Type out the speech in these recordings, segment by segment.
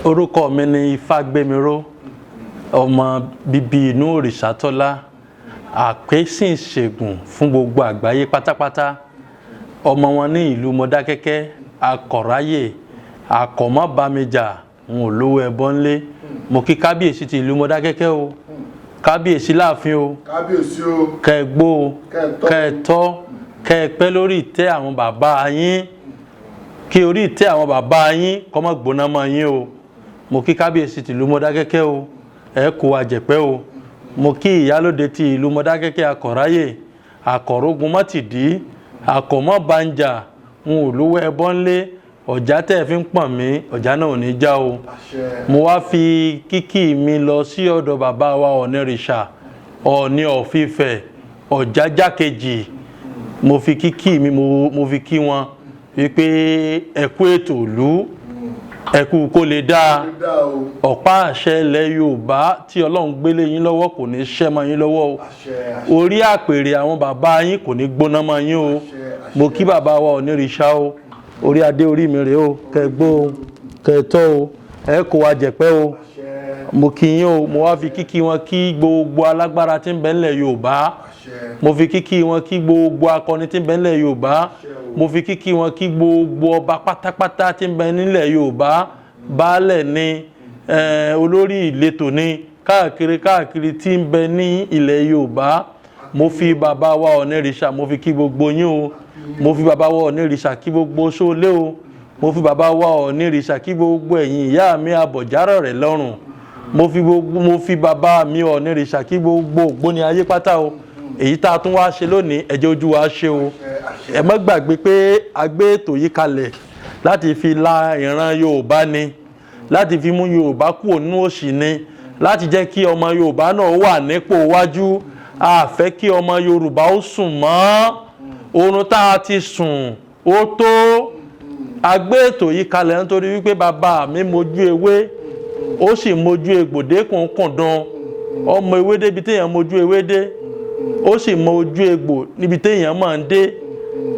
Orúkọ mi ni Ifagbemiro, ọmọ bíbí inú Orisatola, àpèsìn ìṣègùn fún gbogbo àgbáyé pátápátá. Ọmọ wọn ní ìlú Mọdákẹ́kẹ́, akọ̀ráyè, akọ̀mọ́bàmíjà, n ò lówó ẹbọ ńlé. Mo kí kábíyèsí ti ìlú Mọdákẹ́kẹ́ o. Kábíyèsí láàfin o. Kábíyèsí o. Kẹ́ gbó o, kẹ́ tọ́, kẹ́ pẹ́ lórí ìtẹ́ àwọn bàbá yín. Kí orí ìtẹ́ àwọn bàbá yín kó má gbóná mọ́ yín o. Mo kí kábíyèsí ti ìlú Mọdákẹ́kẹ́ o. Ẹ kú àjẹpẹ́ o. Mo kí ìyálóde ti ìlú Mọdákẹ́kẹ́ akọ̀ráyè, akọ̀rógun mọ́tìdí, akọ̀mọ́bànjà, n ò lówó ẹbọ ńlé. Ọ̀já tẹ́ fi ń pọ̀n mí, ọ̀já náà ò ní já o. Mo wá fi kíkí mi lọ sí ọ̀dọ̀ bàbá wa Ọ̀nìrìṣà, Ọọ̀ni of Ifẹ̀, Ọ̀jájá kejì. Mo fi kíkí mi mo fi kí wọn wípé ẹ kú ètò ìlú, ẹ kú kó lè dáa. Ọ̀pá àṣẹ ilẹ̀ Yorùbá tí Ọlọ́run gbélé yín lọ́wọ́ kò ní ṣẹ́ mọ́ yín lọ́wọ́ o. Orí àpèrè àwọn bàbá yín kò ní gbóná mọ́ yín o. Mo kí bàbá wa Ọ̀nìrìṣà o. Orí adé orí mi rèé o. Kẹ́ gbó o, kẹ́ tọ́ o, ẹ kó wa jẹ̀pẹ́ o. Mo kí yín o. Mo wá fi kíkí wọn kí gbogbo alágbára tí ń bẹ nílẹ̀ Yorùbá. Mo fi kíkí wọn kí gbogbo akọni tí ń bẹ nílẹ̀ Yorùbá. Mo fi kíkí wọn kí gbogbo ọba pátápátá tí ń bẹ nílẹ̀ Yorùbá. Baálẹ̀ ni, olórí ìletò ni, káàkiri tí ń bẹ ní ilẹ̀ Yorùbá. Mo fi bàbá wa Ọ̀nìrìṣà, mo fi kí gbogbo yín o. Mo fi bàbá wa Ọ̀nìrìṣà kí gbogbo ṣólé o. Mo fi bàbá wa Ọ̀nìrìṣà kí gbogbo ẹ̀yin ìyá mi àbọ̀járọ̀ rẹ̀ lọ́rùn. Mo fi bàbá mi Ọ̀nìrìṣà kí gbogbo ògbóni ayé pátá o. Èyí tá a tún wá ṣe lónìí, ẹ jẹ́ ojú wa ṣe o. Ẹ má gbàgbé pé a gbé ètò yìí kalẹ̀ láti fi la ìran Yorùbá ni, láti fi mú Yorùbá kúrò nínú òṣì ni, láti jẹ́ kí ọmọ Yorùbá náà wà nípò wájú. A fẹ́ kí ọmọ Yorùbá ó sùn mọ́. Oorun tá a ti sùn ó tó. A gbé ètò yìí kalẹ̀ nítorí wípé bàbá mi mojú ewé, ó sì mojú egbòdé kùnkùndùn. Ọmọ ewé débi téèyàn mojú ewé dé, ó sì mọ ojú egbò níbi téèyàn máa ń dé.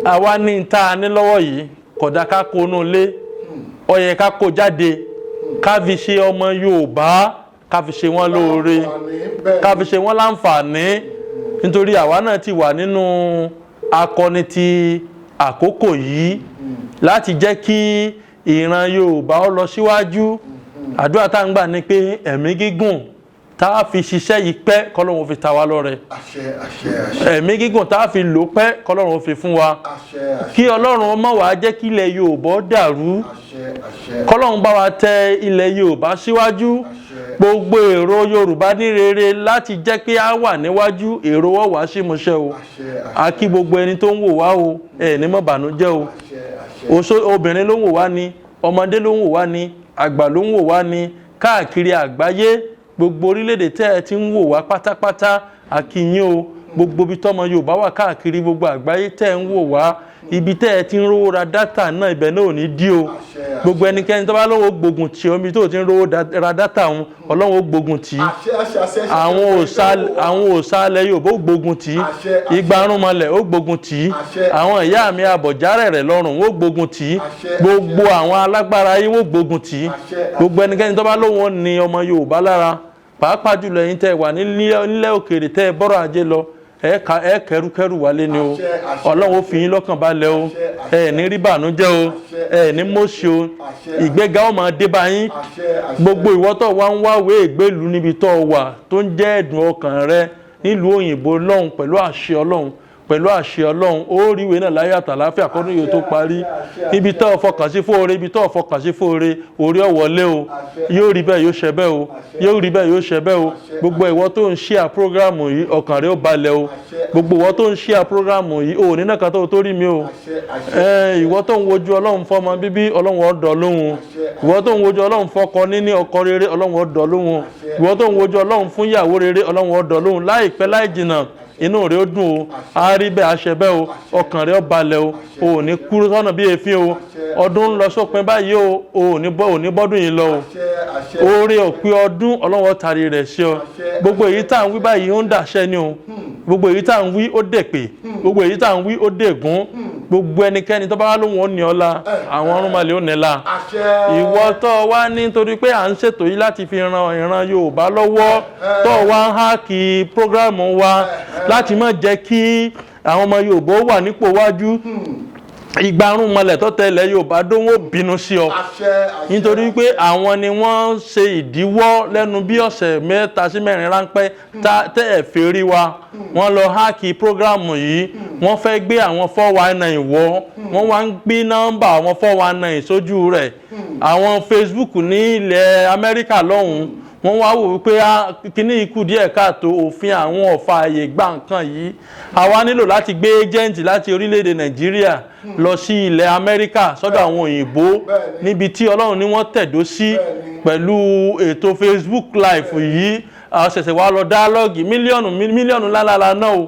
Àwa ní tá a ní lọ́wọ́ yìí kódà ká kó inú ilé, ó yẹ ká kó jáde, ká fi ṣe ọmọ Yorùbá, ká fi ṣe wọ́n lóore, ká fi ṣe wọ́n láǹfààní. Nítorí àwa náà ti wà nínú akọni ti àkókò yìí láti jẹ́ kí ìran Yorùbá ó lọ síwájú. Àdúrà tá ń gbà ní pé ẹ̀mí gígùn tá a fi ṣiṣẹ́ yìí pẹ́ k'Ọlọ́run fi ta wá lọ́rẹ. Ẹ̀mí gígùn tá a fi lò pẹ́ k'Ọlọ́run fi fún wa. Kí Ọlọ́run má wá jẹ́ kí ilẹ̀ Yorùbá dàrú. K'Ọlọ́run bá wa tẹ ilẹ̀ Yorùbá síwájú. Gbogbo èrò Yorùbá ní rere láti jẹ́ pé a wà níwájú, èrò wọ́n wá sí ìmúṣẹ o. A kí gbogbo ẹni tó ń wò wá o, ní má bànújẹ́ o. Obìnrin ló ń wò wá ni, ọmọdé ló ń wò wá ni, àgbà ló ń wò wá ni, káàkiri àgbáyé. Gbogbo orílẹ̀-èdè tẹ́ ẹ ti ń wò wá pátápátá, a kí yín o. Gbogbo ibi tọ́mọ Yorùbá wà káàkiri gbogbo àgbáyé tẹ́ ẹ ń wò wá. Ibi tẹ́ ẹ ti ń rówó ra dátà náà, ibẹ̀ náà ò ní dí o. Gbogbo ẹnikẹ́ni tó bá lọ́wọ́ gbógun tì omi tó ti ń rówó ra dátà òun, Ọlọ́run ó gbógun tì. Àwọn òòṣà alẹ́ Yorùbá ó gbógun tì. Ìgbárùnmọlẹ̀ ó gbógun tì. Àwọn ìyá mi àbọ̀járẹ̀ rẹ̀ lọ́rùn ó gbógun tì. Gbogbo àwọn alágbára ayé ó gbógun tì. Gbogbo ẹnikẹ́ni tó bá lọ́wọ́ ní ọmọ Yorùbá lára, pàápàá jùlọ ẹ̀yin tẹ́ wà nílẹ̀ òkèèrè tẹ́ bọ́rọ̀ ajé lọ, ẹ kẹrùkẹrù wálé ni o. Ọlọ́run ó fi yín lọ́kàn balẹ̀ o. Ẹ ní rí bànújẹ́ o, ẹ ní mọ́ṣe o. Ìgbéga ó máa dé bá yín. Gbogbo ìwọ tó wá ń wáwé ìgbélú níbi tó wà tó ń jẹ́ ẹ̀dùn ọkàn rẹ nílùú òyìnbó lọ́hùn pẹ̀lú àṣẹ Ọlọ́run. Ó rí ìwé náà láyé àtàláfíà kọ́dún yóò tó parí. Ibi tó fọkàn sí fóore, ibi tó fọkàn sí fóore, orí ọ̀wọ́lé o. Yóò rí bẹ́ẹ̀ yóò ṣẹ bẹ́ẹ̀ o. Yóò rí bẹ́ẹ̀ yóò ṣẹ bẹ́ẹ̀ o. Gbogbo ìwọ tó ń share prógrámù yìí, ọkàn rẹ ó balẹ̀ o. Gbogbo ìwọ tó ń share prógrámù yìí, ò ní náà kan tó rí mi o. Ìwọ tó ń wojú Ọlọ́run fọ́mọ bíbí, Ọlọ́run ó dọ̀ lóhùn. Ìwọ tó ń wojú Ọlọ́run fọ́kọ níní ọkọ rere, Ọlọ́run ó dọ̀ lóhùn. Ìwọ tó ń wojú Ọlọ́run fún ìyàwó rere, Ọlọ́run ó dọ̀ lóhùn. Láìpẹ́ láì jìnnà inú rẹ̀ ó dùn o. A rí bẹ́ẹ̀ àṣẹ bẹ́ẹ̀ o. Ọkàn rẹ̀ ó balẹ̀ o. O ò ní kúrú sọ́nà bí èéfín o. Ọdún ń lọ sópin báyìí o. O ò ní bọ́dún yìí lọ o. oore òpin ọdún Ọlọ́run tari rẹ̀ sí ọ gbogbo èyí tá à ń wí báyìí ó ń dàṣẹ ni o gbogbo èyí tá à ń wí ó dèpè gbogbo èyí tá à ń wí ó dègún gbogbo ẹnikẹ́ni tó bá wá lóhùn ó ní ọlá àwọn ọ̀rúnmọlẹ̀ ó nílá ìwọ tó wá nítorí pé à ń ṣètò yìí láti fi ran ìran Yorùbá lọ́wọ́ tó wá ń háàkì prógrámù wa láti má jẹ́ kí àwọn ọmọ Yorùbá wà nípò wájú ìgbárùn mọlẹ̀ tó tẹ̀lé Yorùbá dóhùn ó bínú sí ọ nítorí pé àwọn ni wọ́n ṣe ìdíwọ́ lẹ́nu bí ọ̀sẹ̀ 3 sí 4 ráńpẹ́ tẹ́ ẹ̀ fẹ́ rí wa wọ́n lọ háàkì prógrámù yìí wọ́n fẹ́ gbé àwọn 419 wọ́ wọ́n wá ń gbé nọ́mbà àwọn 419 sójú rẹ̀ àwọn Facebook ní ilẹ̀ Amẹ́ríkà lọ́hùn wọ́n wá wò wípé kíní ikú díẹ̀ káàtó òfin àwọn ọ̀fà àyè gbà nǹkan yìí àwa nílò láti gbé ẹ́jẹ̀ǹtì láti orílẹ̀-èdè Nàìjíríà lọ sí ilẹ̀ Amẹ́ríkà sọ́dọ̀ àwọn òyìnbó níbi tí Ọlọ́run ní wọ́n tẹ̀dó sí pẹ̀lú ètò Facebook live yìí ṣẹ̀ṣẹ̀ wá lọ dáálọ́gì mílíọ̀nù lálálá náà o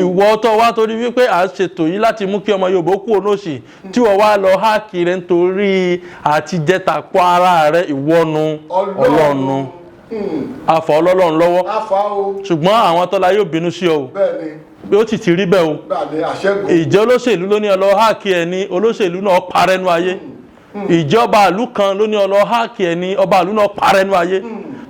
ìwọ tó wá torí wípé à ń ṣètò yìí láti mú kí ọmọ Yorùbá kú ònòṣì tí wọ́n wá lọ háàkì rẹ̀ nítorí àti jẹtàpọ̀ ara rẹ̀ ìwọ́nu Ọlọ́run afọ Ọlọ́run lọ́wọ́ ṣùgbọ́n àwọn tọ́lá yóò bínú sí ọ bí ó ti rí bẹ́ẹ̀ o ìjẹ́ olóṣèlú ló ní ọlọ́ háàkì ẹni olóṣèlú náà parẹ́nu ayé ìjọba ìlú kan ló ní ọlọ́ háàkì ẹni ọba ìlú náà parẹ́nu ayé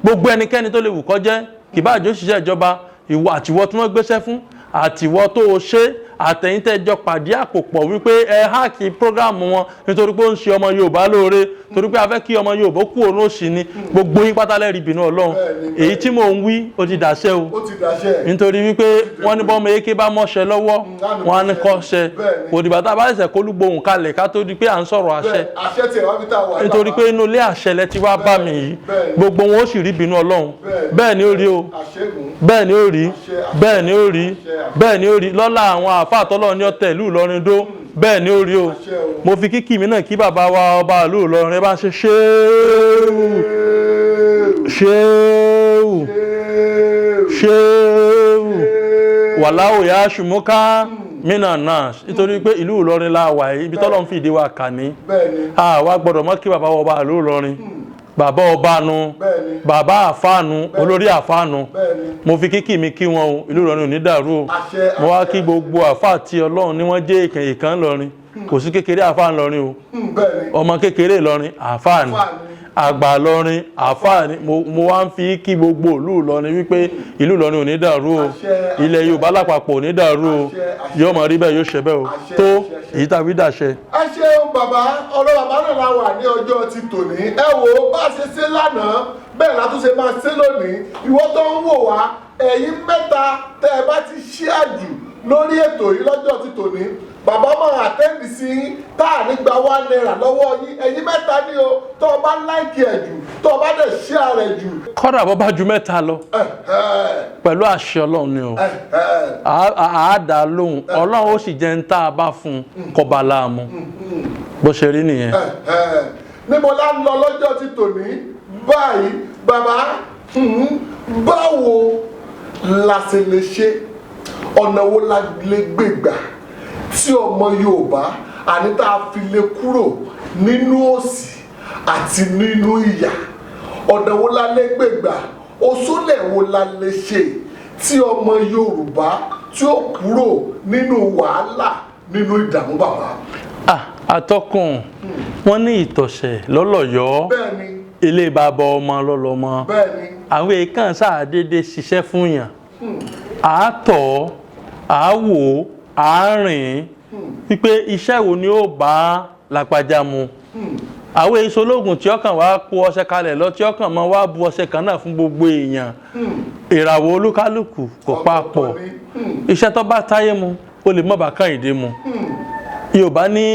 gbogbo ẹnikẹ́ni tó lè wù kó jẹ́ kìbáàjò òṣìṣẹ́ ìjọba ìwọ àtiwọ́ tí wọ́n gbéṣẹ́ fún àtiwọ́ tó o ṣe àtẹ̀yìntẹ́jọ pàdé àpòpọ̀ wípé ẹ háàkì prógrámù wọn nítorí pé ó ń ṣe ọmọ Yorùbá lóore torí pé a fẹ́ kí ọmọ Yorùbá kú òun òṣì ni gbogbo yín pátá lẹ́rìí ìbínú Ọlọ́run èyí tí mò ń wí ó ti dàṣẹ o nítorí wípé wọ́n ní bọ́mọ eke bá mọ́ṣẹ lọ́wọ́ wọn á ní kọ́ṣẹ òdìbà tá a bá ṣẹ̀ṣẹ̀ kólúgbohùn kalẹ̀ ká tó di pé à ń sọ̀rọ̀ àṣẹ nítorí pé inú ilé àṣẹ lẹ ti wá bá mi yìí gbogbo wọn ó sì rí ìbínú Ọlọ́run bẹ́ẹ̀ ni ó rí o bẹ́ẹ̀ ni ó rí bẹ́ẹ̀ ni ó rí bẹ́ẹ̀ ni ó rí lọ́lá àwọn àfáà tọ́lọ́ ní ọ̀tẹ̀ ìlú Ìlọrin dó bẹ́ẹ̀ ni ó rí o mo fi kíkì mi náà kí bàbá wa ọba ìlú Ìlọrin ẹ bá ń ṣe ṣéèwù wàláwò yá ṣùmọ́ká mínà náà nítorí pé ìlú Ìlọrin la wà yìí ibi tọ́lọ́ ń fìdí wa kà ní àwa gbọ́dọ̀ mọ́ kí bàbá wa ọba ìlú Ìlọrin bàbá ọbánu bàbá àfáànù olórí àfáànù mo fi kíkì mi kí wọn o ìlú Ìlọrin ò ní dàrú o mo wá kí gbogbo àfáà tí Ọlọ́run ní wọ́n jẹ́ ìkàn Ìlọrin kò sí kékeré àfáà Ìlọrin o ọmọ kékeré Ìlọrin àfáà ni àgbà Ìlọrin àfáà ni mo wá ń fi kí gbogbo ìlú Ìlọrin wípé ìlú Ìlọrin ò ní dàrú o ilẹ̀ Yorùbá lápapọ̀ ò ní dàrú o yóò mọ̀ rí bẹ́ẹ̀ yóò ṣe bẹ́ẹ̀ o tó èyí tàbí dàṣẹ. ẹ ṣeun bàbá ọ̀rọ̀ bàbá náà la wà ní ọjọ́ ti tòní ẹ wò bá a ṣe ṣe lánàá bẹ́ẹ̀ látúnṣe máa ṣe lónìí ìwọ tó ń wò wá ẹ̀yin mẹ́ta tẹ́ ẹ bá ti ṣí àjù lórí ètò yìí lọ́jọ́ ti tòní bàbá máa àtẹ́ǹdì sí yín tá à ní gba £1 lọ́wọ́ yín ẹ̀yin mẹ́ta ní o tó o bá láìkì ẹ̀ jù tó o bá dẹ̀ ṣí ààrẹ jù. kọ́dà bọ́ bá ju mẹ́ta lọ pẹ̀lú àṣẹ Ọlọ́run ni o àádá lóhùn Ọlọ́run ó sì jẹ́ ń tá a bá fún un kọba láàmú bó ṣe rí nìyẹn. níbo la ń lọ lọ́jọ́ ti tòní báyìí bàbá báwo la ṣe lè ṣe ọ̀nà wo la lè gbé gbà tí ọmọ Yorùbá àní tá a fi lè kúrò nínú òṣì àti nínú ìyà ọ̀nà wo la lè gbé gbà òṣùlẹ̀ wo la lè ṣe tí ọmọ Yorùbá tí ó kúrò nínú wàhálà nínú ìdààmú bàbá. Atọ́kùn wọ́n ní ìtọ̀sẹ̀ lọ́lọ́yọ́ ilé bàbá ọmọ lọ́lọ́mọ àwọn èèkàn sáàdédé ṣiṣẹ́ fún yàn àátọ̀ àáwò àárìn wípé iṣẹ́ wo ni ó bá lápájá mu àwọn èso ológun tí ọkàn wá kó ọṣẹ kalẹ̀ lọ tí ọkàn máa wá bu ọṣẹ kan náà fún gbogbo èèyàn ìràwọ̀ olúkálùkù kò papọ̀ iṣẹ́ tó bá táyé mu ó lè mọ́ bá kàn ìdí mu Yorùbá ní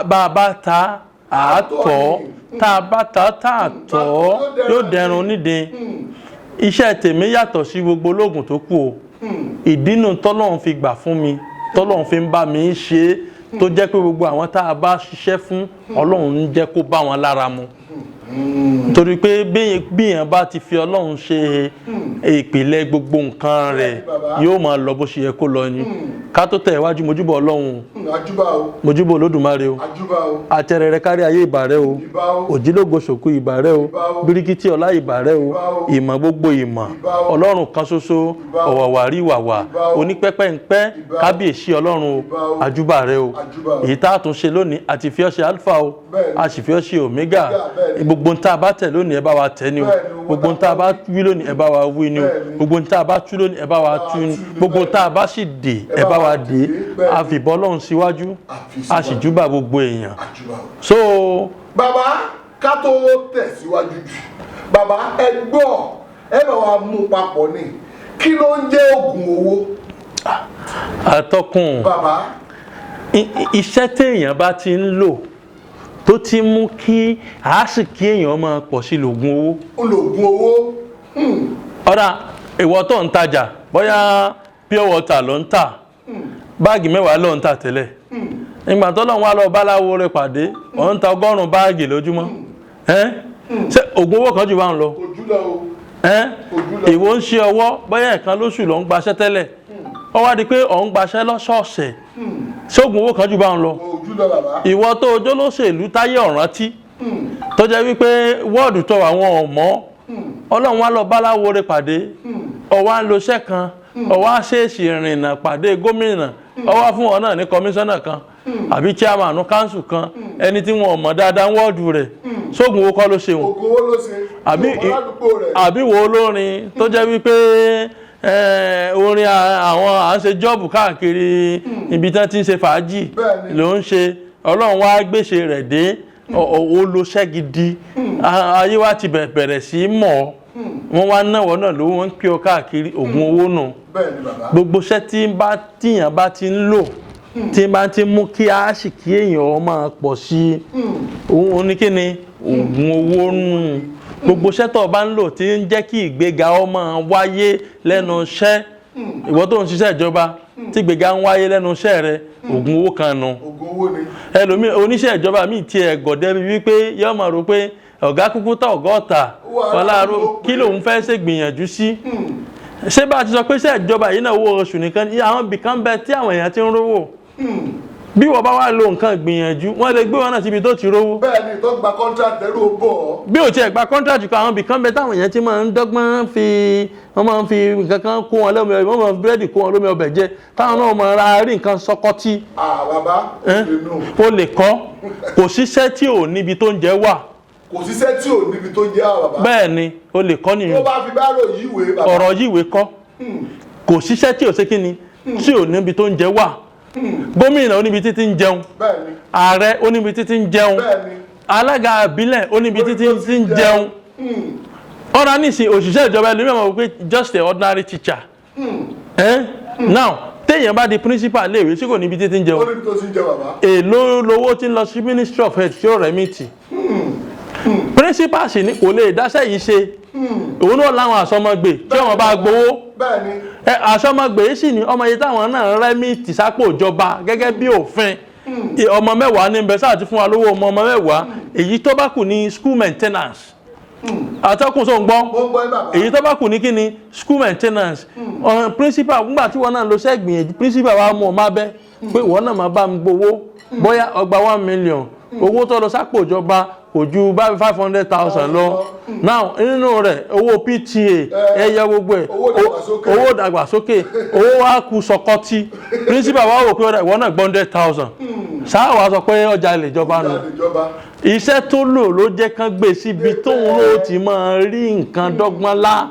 bá a bá ta àátọ̀ tá a bá ta tá a tọ̀ yóò dẹrùn nídìí iṣẹ́ tèmi yàtọ̀ sí gbogbo ológun tó kù o ìdínú tọ́lọ́run fi gbà fún mi tọ́lọ́run fi ń bá mi ṣe é tó jẹ́ pé gbogbo àwọn tá a bá ṣiṣẹ́ fún Ọlọ́run ń jẹ́ kó bá wọn lára mu torí pé bí èèyàn bá ti fi Ọlọ́run ṣe ìpìlẹ̀ gbogbo nǹkan rẹ̀ yóò máa lọ bó ṣe yẹ kó lọ ni. Ká tó tẹ̀ iwájú mojúbọ Ọlọ́run, mojúbọ Olódùmarè o, àtẹrẹrẹ kárí ayé ìbà rẹ o, òjìlógo ṣòkú ìbà rẹ o, bíríkítì ọlá ìbà rẹ o, ìmọ̀ gbogbo ìmọ̀, Ọlọ́run kan ṣoṣo, ọ̀wàwàrí wàwà, onípẹ́pẹ́ńpẹ́, kábíyèsí Ọlọ́run o, àjúbà rẹ o. Èyí tá a tún ṣe lónìí àti fi ọ́ ṣe alpha o, a sì fi ọ́ ṣe omega. Gbogbo ń tá a bá tẹ̀ lónìí ẹ bá wa tẹ̀ ni o, gbogbo ń tá a bá wí lónìí ẹ bá wa wí ni o, gbogbo ń tá a bá tú lónìí ẹ bá wa tú ni, gbogbo ń tá a bá sì dè ẹ bá wa dè. A fi bọ́ Ọlọ́run síwájú, a sì júbà gbogbo èèyàn. So bàbá ká tó tẹ̀síwájú jù, bàbá ẹ gbọ́ ẹ bá wa mú papọ̀ ní kí ló ń jẹ́ oògùn owó. Atọ́kùn, bàbá iṣẹ́ téèyàn bá ti ń lò tó ti mú kí àásìkí èèyàn máa pọ̀ sí lògùn owó. Ològùn owó. Ọ̀dà ìwọ tó ń tajà bóyá pure water ló ń tà, báàgì 10 ló ń tà tẹ́lẹ̀. Ìgbà tó lọ́n wá lọ báláwo rẹ̀ pàdé, ó ń ta 100 báàgì lójúmọ́. Ṣé ògùn owó kan jù bá ń lọ? Ìwọ ń ṣe ọwọ́ bóyá ẹ̀kan lóṣù ló ń gbaṣẹ́ tẹ́lẹ̀, ó wá di pé ó ń gbaṣẹ́ lọ́sọ̀ọ̀sẹ̀, ṣé ògùn owó kan jù bá ń lọ? Ìwọ tó ojó lóṣèlú táyé ọ̀rántí tó jẹ́ wípé wọ́ọ̀dù tó àwọn ọ̀mọ́, Ọlọ́run wá lọ báláwo rẹ̀ pàdé, ó wá ń lo iṣẹ́ kan, ó wá ṣèèṣì ìrìnà pàdé gómìnà, ó wá fún ọ náà ní kọmíṣánná kan àbí chairman káńsù kan, ẹni tí wọn ò mọ̀ dáadáa wọ́ọ̀dù rẹ̀, sóògùn owó kọ́ ló ṣe wọn. Ògùn owó ló ṣe. Àbí wo olórin tó jẹ́ wípé orin àwọn à ń ṣe jọ́ọ̀bù káàkiri ibi tí wọ́n ti ń ṣe fàájì ló ń ṣe, Ọlọ́run wá gbèsè rẹ̀ dé, ó lo iṣẹ́ gidi, ayé wa ti bẹ̀rẹ̀ sí mọ̀ ọ́, wọ́n wá náwó náà lówó, wọ́n ń pè ọ́ káàkiri, ògùn owó nù. Gbogbo iṣẹ́ tíyàn bá ti ń lò tí bá ti mú kí àásìkí èèyàn máa pọ̀ sí òun ní kíni ògùn owó nù. Gbogbo iṣẹ́ tó bá ń lò tí ń jẹ́ kí ìgbéga ó máa wáyé lẹ́nu iṣẹ́, ìwọ tó ń ṣiṣẹ́ ìjọba tí ìgbéga ń wáyé lẹ́nu iṣẹ́ rẹ, ògùn owó kan nù. Ẹlòmíì oníṣẹ́ ìjọba míì ti ẹ̀gọ̀dẹ́ wípé yóò máa rò pé ọ̀gá kúkú tá ọ̀gá ọ̀tà ọ̀làrò kí lòun fẹ́ ṣe gbìyànjú sí. Ṣé bá a ti sọ pé iṣẹ́ ìjọba yìí náà owó oṣù nìkan, àwọn ibìkan bẹ tí àwọn èèyàn ti ń rówó. Bí wọ́n bá wá lo nǹkan gbìyànjú, wọ́n lè gbé wọn náà síbi tó ti rówó. Bẹ́ẹ̀ni, tó gba contract lẹ́rù ó bọ̀. Bí ò tiẹ̀ gba contract kan, àwọn ibìkan bẹ táwọn èèyàn ti máa ń dọ́gbọ́n wọ́n máa ń fi nǹkan kan kó wọn lómi ọbẹ̀, wọ́n máa ń búrẹ́dì kó wọn lómi ọbẹ̀ jẹ, táwọn náà máa ra rí nǹkan sọkọ́tì. Bàbá o lè kọ́, kò síṣẹ́ tí ò níbi tó ń jẹ wà. Kò síṣẹ́ tí ò níbi tó ń jẹ wà, bàbá. Bẹ́ẹ̀ni, o lè kọ́ nìyẹn. Tó bá fi bá rò yíwèé, bàbá. Ọ̀rọ̀ yíwèé kọ́. Kò síṣẹ́ tí ò ṣe kíni tí ò níbi tó ń jẹ wà. Gómìnà oníbi títí ń jẹun, ààrẹ oníbi títí ń jẹun, alága ìbílẹ̀ oníbi títí ń jẹun. Ọ̀rọ̀ nísìn òṣìṣẹ́ ìjọba ẹlòmí ọmọ wípé just a ordinary teacher. Now téèyàn bá di principal léèwé tí kò níbi títí ń jẹun, èló lowó tí ń lọ sí Ministry of Health tí ó remit. Principal sì ní kò lè dáṣẹ́ yìí ṣe, òun náà láwọn àsọmọgbè tí wọ́n bá gbowó. Àsọmọgbè sì ní ọmọ yìí táwọn náà rẹ́mìtì sápò ìjọba gẹ́gẹ́ bí òfin. Ọmọ 10 ní bẹ̀ sáà ti fún wa lówó ọmọ 10, èyí tó bá kù ní school maintenance. Àtọ́kùn sọ ń gbọ́, èyí tó bá kù ní kí ni school maintenance. Principal nígbà tí wọ́n náà lọ sẹ́gbìyànjú, principal wa mú ọ má bẹ́ pé wọ́n náà máa bá mi gbowó bóyá ọgbà 1 million, owó tó lọ sápò ìjọba kò ju 500,000 lọ. Now nínú rẹ̀ owó PTA ẹyẹ gbogbo ẹ̀, owó dàgbàsókè, owó wa kù sọkọtí. Principal wa wò pé ìwọ náà 100,000, sáà wá sọ pé ọjà ilé ìjọba nù. Iṣẹ́ tó lò ló jẹ́ kán gbé síbi tóun ló ti máa rí nǹkan dọ́gbọ́n lá.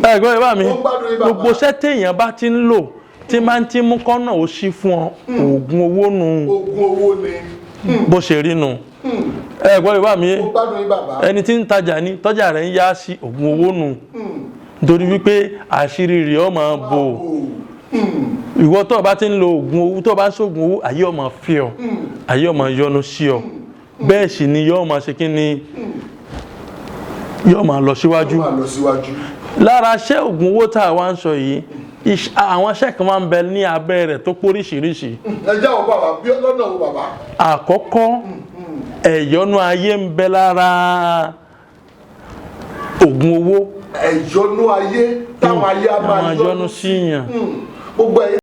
Ẹ̀gbọ́n ìbá mi, gbogbo iṣẹ́ téèyàn bá ti ń lò tí máa ń tí mú kọ́nà ó ṣí fún ọ, ògùn owó nù. Ògùn owó ni. Bó ṣe rí nù. Ẹ̀gbọ́n ìbá mi, ẹni tí ń tajà ní tọ́jà rẹ̀ ń yá sí ògùn owó nù. Nítorí wípé àṣírí rẹ̀ ó máa bò. Ìwọ tó bá ti ń lo ògùn owó, tó bá ń ṣògùn owó, ayé ó máa fi ọ, ayé ó máa yọ́nú sí ọ. Bẹ́ẹ̀ sì ni yóò máa ṣe kí ni, yóò máa lọ síwájú. Lára iṣẹ́ ògùn owó tá a wá ń sọ yìí, àwọn iṣẹ́ kan máa ń bẹ ní abẹ́ rẹ̀ tó póríṣiríṣi. Ẹ jẹ́ àwọn bàbá bí lọ́nà wo bàbá. Àkọ́kọ́, ẹ̀yọ́nú ayé ń bẹ lára ògùn owó. ẹ̀yọ́nú ayé táwọn ayé á máa yọ́nú síyàn. gbogbo ẹ̀yin